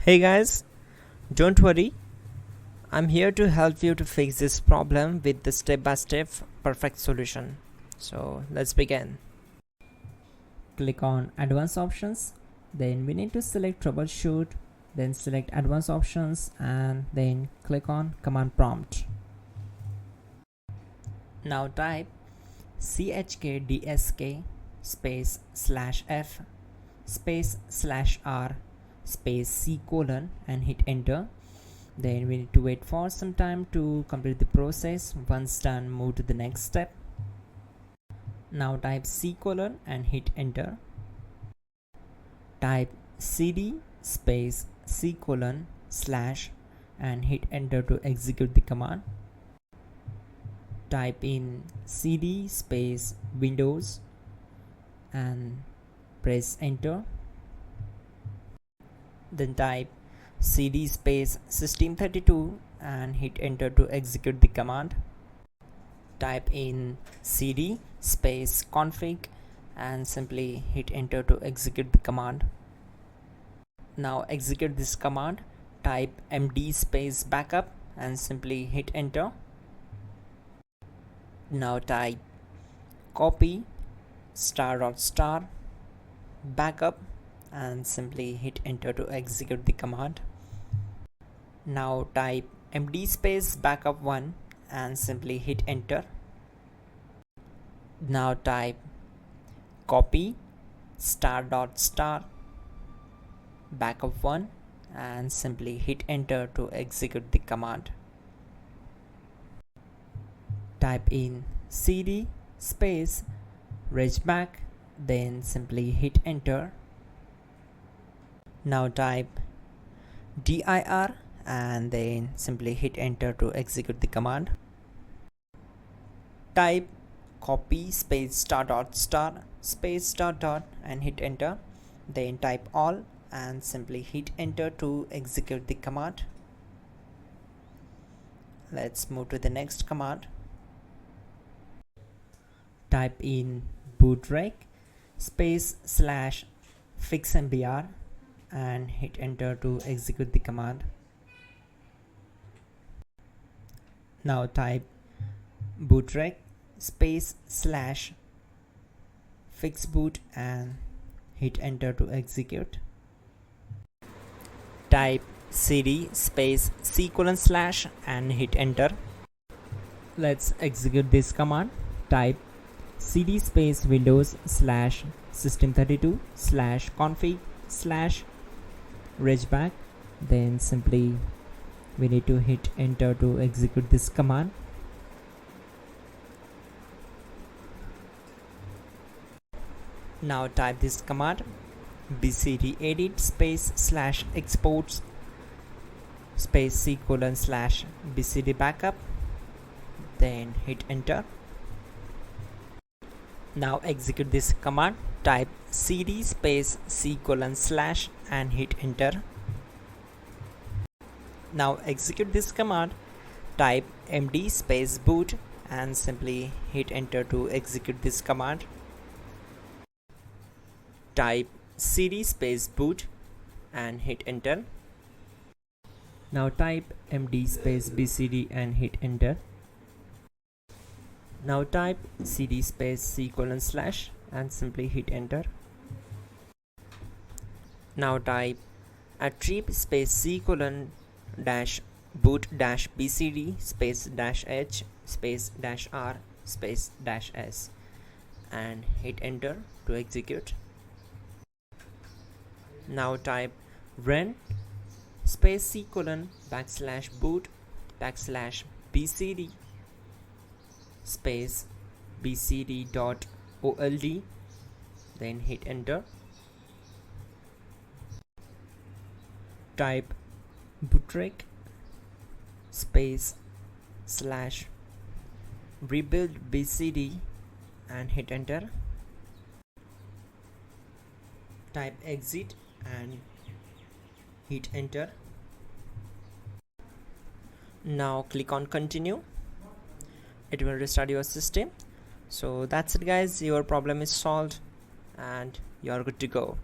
Hey guys, don't worry, I'm here to help you to fix this problem with the step-by-step perfect solution. So let's begin. Click on advanced options, then we need to select troubleshoot, then select advanced options and then click on command prompt. Now type chkdsk space /f space /r space c colon and hit enter. Then we need to wait for some time to complete the process. Once done, move to the next step. Now type c colon and hit enter. Type cd space c colon / and hit enter to execute the command. Type in cd space windows and press enter. Then type cd space system32 and hit enter to execute the command. Type in cd space config and simply hit enter to execute the command. Now execute this command. Type md space backup and simply hit enter. Now type copy ** backup and simply hit enter to execute the command. Now type md space backup1 and simply hit enter. Now type copy ** backup1 and simply hit enter to execute the command. Type in cd space regback, then simply hit enter. Now type dir and then simply hit enter to execute the command. Type copy space ** space .. and hit enter. Then type all and simply hit enter to execute the command. Let's move to the next command. Type in bootrec space / fixmbr and hit enter to execute the command. Now type bootrec space / fixboot and hit enter to execute. Type cd space c colon / and hit enter. Let's execute this command. Type cd space windows / system32 / config / regback. Then simply we need to hit enter to execute this command. Now type this command bcd edit space / exports space c colon / bcd backup, then hit enter. Now execute this command. Type cd space c colon / and hit enter. Now execute this command. Type md space boot and simply hit enter to execute this command. Type cd space boot and hit enter. Now type md space bcd and hit enter. Now type cd space c colon / and simply hit enter. Now type attrib space c colon - boot - bcd space -h space -r space -s and hit enter to execute. Now type run space c colon / boot / bcd space bcd.old, then hit enter. Type bootrec space / rebuild bcd and hit enter. Type exit and hit enter. Now click on continue. It will restart your system. So that's it guys, your problem is solved and you're good to go.